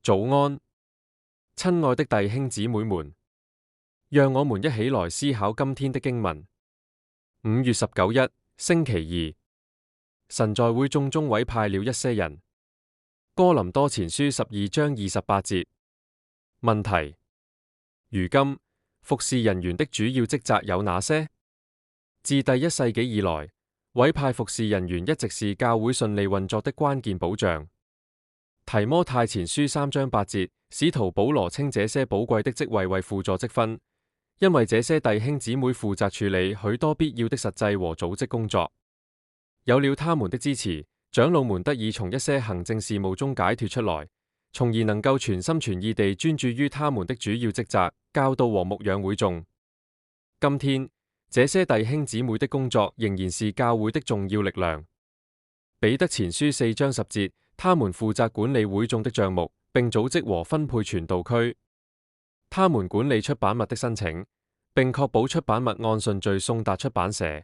早安，親愛的弟兄姊妹們，讓我們一起來思考今天的經文。5月19日，星期二，神在會眾中委派了一些人。哥林多前書12章28節。問題：如今服侍人員的主要職責有哪些？自第一世紀以來，委派服侍人員一直是教會順利運作的關鍵保障。提摩太前書3章8節，使徒保羅稱這些寶貴的職位為輔助職分，因為這些弟兄姊妹負責處理許多必要的實際和組織工作。有了他們的支持，長老們得以從一些行政事務中解脫出來，從而能夠全心全意地專注於他們的主要職責，教導和牧養會眾。今天，這些弟兄姊妹的工作仍然是教會的重要力量。彼得前書4章10節，他們負責管理會眾的帳目，並組織和分配傳道區。他們管理出版物的申請，並確保出版物按順序送達出版社。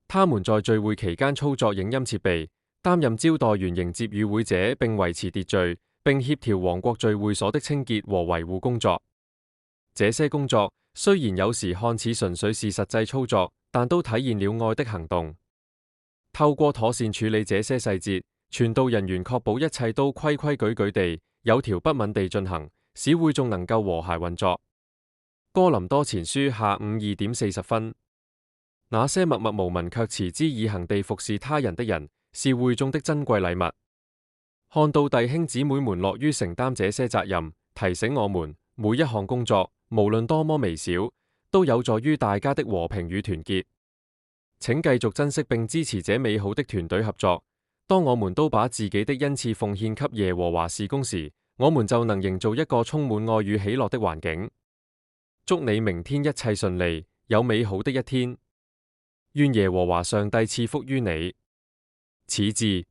他們在聚會期間操作影音設備，擔任招待員迎接與會者，並維持秩序，並協調王國聚會所的清潔和維護工作。這些工作雖然有時看似純粹是實際操作，但都體現了愛的行動。透過妥善處理這些細節，傳道人員確保一切都規規矩矩地、有條不紊地進行，使會眾能夠和諧運作。哥林多前書下午2點40分。那些默默無聞卻持之以恆地服侍他人的人，是會眾的珍貴禮物。看到弟兄姊妹們樂於承擔這些責任，提醒我們每一項工作，無論多麼微小，都有助於大家的和平與團結。請繼續珍惜並支持這美好的團隊合作。當我們都把自己的恩賜奉獻給耶和華事工時，我們就能營造一個充滿愛與喜樂的環境。祝你明天一切順利，有美好的一天。願耶和華上帝賜福於你。此致。